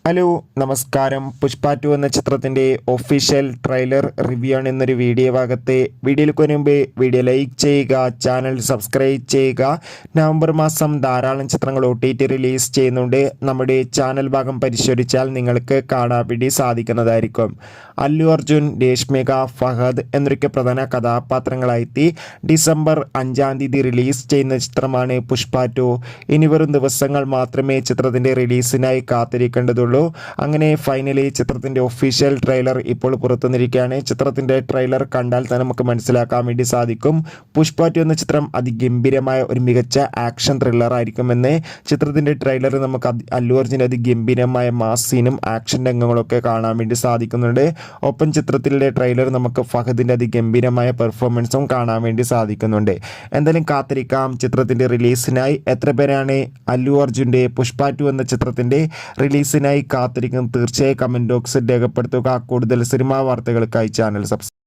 Hello നമസ്കാരം. പുഷ്പ 2 എന്ന ചിത്രത്തിൻ്റെ ഒഫീഷ്യൽ ട്രെയിലർ റിവ്യൂ ആണ് എന്നൊരു വീഡിയോ ഭാഗത്തെ. വീഡിയോയിലേക്ക് മുൻപ് വീഡിയോ ലൈക്ക് ചെയ്യുക, ചാനൽ സബ്സ്ക്രൈബ് ചെയ്യുക. നവംബർ മാസം ധാരാളം ചിത്രങ്ങൾ OTT റിലീസ് ചെയ്യുന്നുണ്ട്. നമ്മുടെ ചാനൽ ഭാഗം പരിശോധിച്ചാൽ നിങ്ങൾക്ക് കാണാൻ വേണ്ടി സാധിക്കുന്നതായിരിക്കും. അല്ലു അർജുൻ, രേഷ്മിക, ഫഹദ് എന്നൊക്കെ പ്രധാന കഥാപാത്രങ്ങളായി ഡിസംബർ 5-ാം തീയതി റിലീസ് ചെയ്യുന്ന ചിത്രമാണ് പുഷ്പ 2. ഇനി വെറും ദിവസങ്ങൾ മാത്രമേ ചിത്രത്തിൻ്റെ റിലീസിനായി കാത്തിരിക്കേണ്ടതുള്ളൂ. അങ്ങനെ ഫൈനലി ചിത്രത്തിൻ്റെ ഒഫീഷ്യൽ ട്രെയിലർ ഇപ്പോൾ പുറത്തുവന്നിരിക്കുകയാണ്. ചിത്രത്തിൻ്റെ ട്രെയിലർ കണ്ടാൽ തന്നെ നമുക്ക് മനസ്സിലാക്കാൻ വേണ്ടി സാധിക്കും പുഷ്പ 2 എന്ന ചിത്രം അതിഗംഭീരമായ ഒരു മികച്ച ആക്ഷൻ ത്രില്ലർ ആയിരിക്കുമെന്ന്. ചിത്രത്തിൻ്റെ ട്രെയിലർ നമുക്ക് അല്ലു അർജുൻ്റെ അതിഗംഭീരമായ മാസ് സീനും ആക്ഷൻ രംഗങ്ങളൊക്കെ കാണാൻ വേണ്ടി സാധിക്കുന്നുണ്ട്. ഒപ്പം ചിത്രത്തിലെ ട്രെയിലർ നമുക്ക് ഫഹദിൻ്റെ അതിഗംഭീരമായ പെർഫോമൻസും കാണാൻ വേണ്ടി സാധിക്കുന്നുണ്ട്. എന്തായാലും കാത്തിരിക്കാം ചിത്രത്തിൻ്റെ റിലീസിനായി. എത്ര പേരാണ് അല്ലു അർജുൻ്റെ പുഷ്പ 2 എന്ന ചിത്രത്തിൻ്റെ റിലീസിനായി കാത്തിരിക്കുന്നത്? തീർച്ചയായും കമൻറ്റ് ബോക്സിൽ രേഖപ്പെടുത്തുക. കൂടുതൽ സിനിമാ വാർത്തകൾക്കായി ചാനൽ സബ്സ്ക്രൈബ്